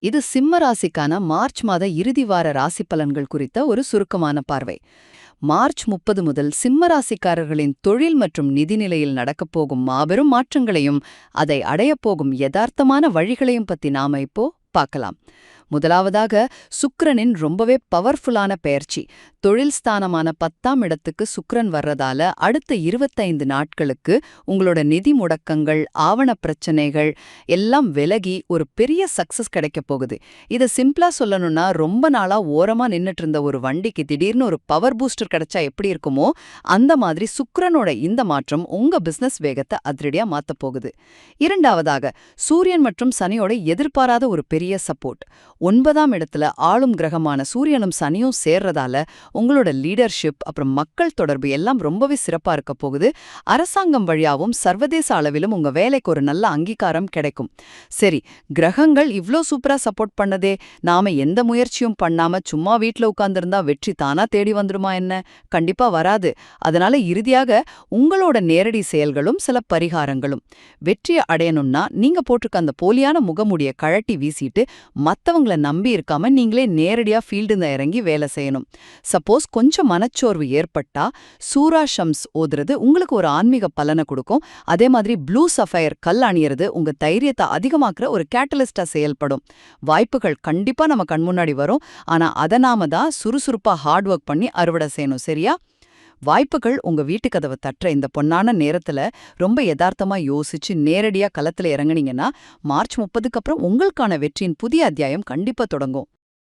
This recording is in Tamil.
இது சிம்ம ராசிக்கான மார்ச் மாத இறுதி வார ராசி பலன்கள் குறித்த ஒரு சுருக்கமான பார்வை. மார்ச் 30 முதல் சிம்ம ராசிக்காரர்களின் தொழில் மற்றும் நிதிநிலையில் நடக்கப் போகும் மாபெரும் மாற்றங்களையும் அதை அடையப் போகும் யதார்த்தமான வழிகளையும் பத்தி நாம இப்போ பார்க்கலாம். முதலாவதாக சுக்கிரனின் ரொம்பவே பவர்ஃபுல்லான பெயர்ச்சி. தொழில் ஸ்தானமான 10ஆம் இடத்துக்கு சுக்கிரன் வர்றதால அடுத்த 25 நாட்களுக்கு உங்களோட நிதி முடக்கங்கள், ஆவண பிரச்சனைகள் எல்லாம் விலகி ஒரு பெரிய சக்சஸ் கிடைக்க போகுது. இதை சிம்பிளா சொல்லணும்னா, ரொம்ப நாளா ஓரமா நின்னுட்டு இருந்த ஒரு வண்டிக்கு திடீர்னு ஒரு பவர் பூஸ்டர் கிடைச்சா எப்படி இருக்குமோ அந்த மாதிரி சுக்கிரனோட இந்த மாற்றம் உங்க பிசினஸ் வேகத்தை அதிரடியா மாத்தப் போகுது. இரண்டாவதாக, சூரியன் மற்றும் சனியோட எதிர்பாராத ஒரு பெரிய சப்போர்ட். 9ஆம் இடத்துல ஆளும் கிரகமான சூரியனும் சனியும் சேர்றதால உங்களோட லீடர்ஷிப் அப்புறம் மக்கள் தொடர்பு எல்லாம் ரொம்பவே சிறப்பா இருக்க போகுது. அரசாங்கம் வழியாவும் சர்வதேச அளவிலும் உங்க வேலைக்கு ஒரு நல்ல அங்கீகாரம் கிடைக்கும். சரி, கிரகங்கள் இவ்ளோ சூப்பரா சப்போர்ட் பண்ணதே, நாம எந்த முயற்சியும் பண்ணாம சும்மா வீட்ல உட்கார்ந்திருந்தா வெற்றி தானா தேடி வந்துருமா என்ன? கண்டிப்பா வராது. அதனால இறுதியாக உங்களோட நேரடி செயல்களும் சில பரிகாரங்களும். வெற்றியை அடையணும்னா நீங்க போட்டிருக்க அந்த போலியான முகமுடிய கழட்டி வீசிட்டு மத்தவங்கள நம்பி இருக்காம நீங்களே நேரடியா ஃபீல்டுல இறங்கி வேலை செய்யணும். சப்போஸ் கொஞ்சம் மனச்சோர்வு ஏற்பட்டா சூரா ஷம்ஸ் ஓதுறது உங்களுக்கு ஒரு ஆன்மீக பலனை கொடுக்கும். அதே மாதிரி ப்ளூ சஃபயர் கல் அணியறது உங்க தைரியத்தை அதிகமாக்குற ஒரு கேட்டலிஸ்டா செயல்படும். வாய்ப்புகள் கண்டிப்பா நம்ம கண் முன்னாடி வரும். ஆனா அதை நாம தான் சுறுசுறுப்பா ஹார்ட் ஒர்க் பண்ணி அறுவடை செய்யணும். சரியா? வாய்ப்புகள் உங்க வீட்டு கதவை தட்டுற இந்த பொன்னான நேரத்துல ரொம்ப யதார்த்தமா யோசிச்சு நேரடியா களத்துல இறங்குனீங்கன்னா மார்ச் 30க்கு அப்புறம் உங்களுக்கான வெற்றியின் புதிய அத்தியாயம் கண்டிப்பா தொடங்கும்.